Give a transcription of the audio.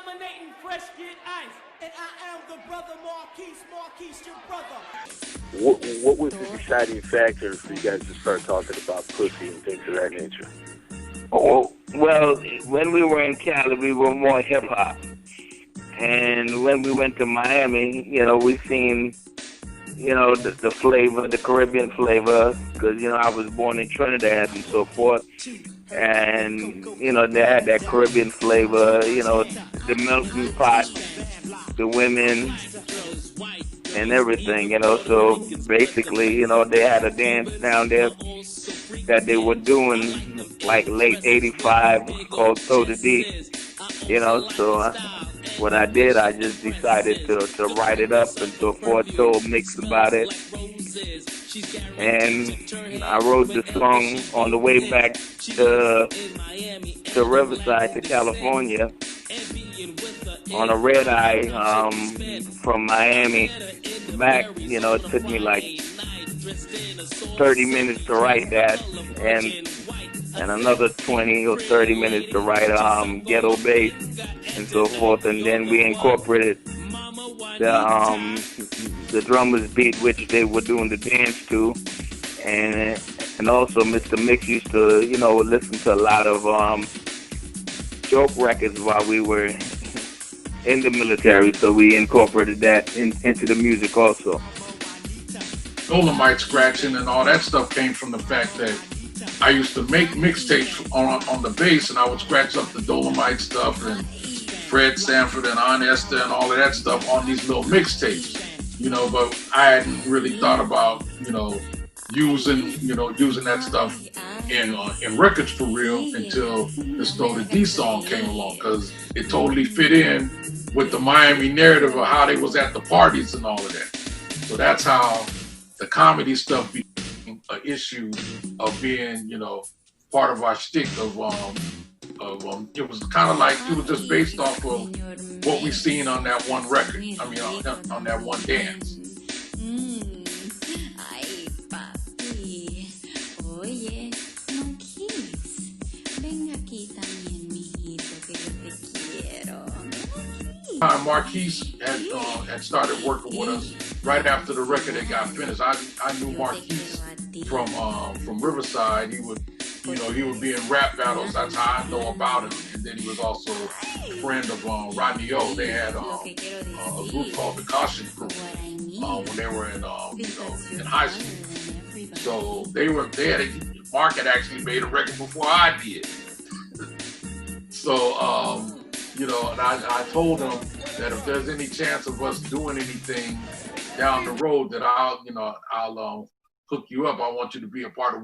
dominating fresh get ice. And I am the brother Marquis, your brother. What was the deciding factor for you guys to start talking about pussy and things of that nature? Oh, well, when we were in Cali, we were more hip-hop. And when we went to Miami, you know, we seen, you know, the flavor, the Caribbean flavor, because, you know, I was born in Trinidad and so forth. And, you know, they had that Caribbean flavor, you know, the melting pot, the women, and everything, you know. So basically, you know, they had a dance down there that they were doing like late 85 called Soda D, you know. So what I did, I just decided to write it up and so forth, told Mixx about it. And I wrote the song on the way back to Riverside, to California, on a red eye from Miami back. You know, it took me like 30 minutes to write that, and another 20 or 30 minutes to write ghetto bass and so forth. And then we incorporated the drummer's beat, which they were doing the dance to, and also Mr. Mixx used to, you know, listen to a lot of joke records while we were in the military, so we incorporated that into the music also. Dolomite scratching and all that stuff came from the fact that I used to make mixtapes on the bass, and I would scratch up the Dolomite stuff and Fred Sanford and Aunt Esther and all of that stuff on these little mixtapes, you know. But I hadn't really thought about, you know, using that stuff in records for real until the Soda D song came along, because it totally fit in with the Miami narrative of how they was at the parties and all of that. So that's how the comedy stuff became an issue of being, you know, part of our shtick of it was kind of like, it was just based off of what we seen on that one record. I mean, on that one dance. Marquis had started working with us right after the record had got finished. I knew Marquis from Riverside. He would be in rap battles. That's how I know about him. And then he was also a friend of Rodney O. They had a group called the Caution Crew when they were in high school. So Mark had actually made a record before I did. So you know, and I told him that if there's any chance of us doing anything down the road, that I'll hook you up. I want you to be a part of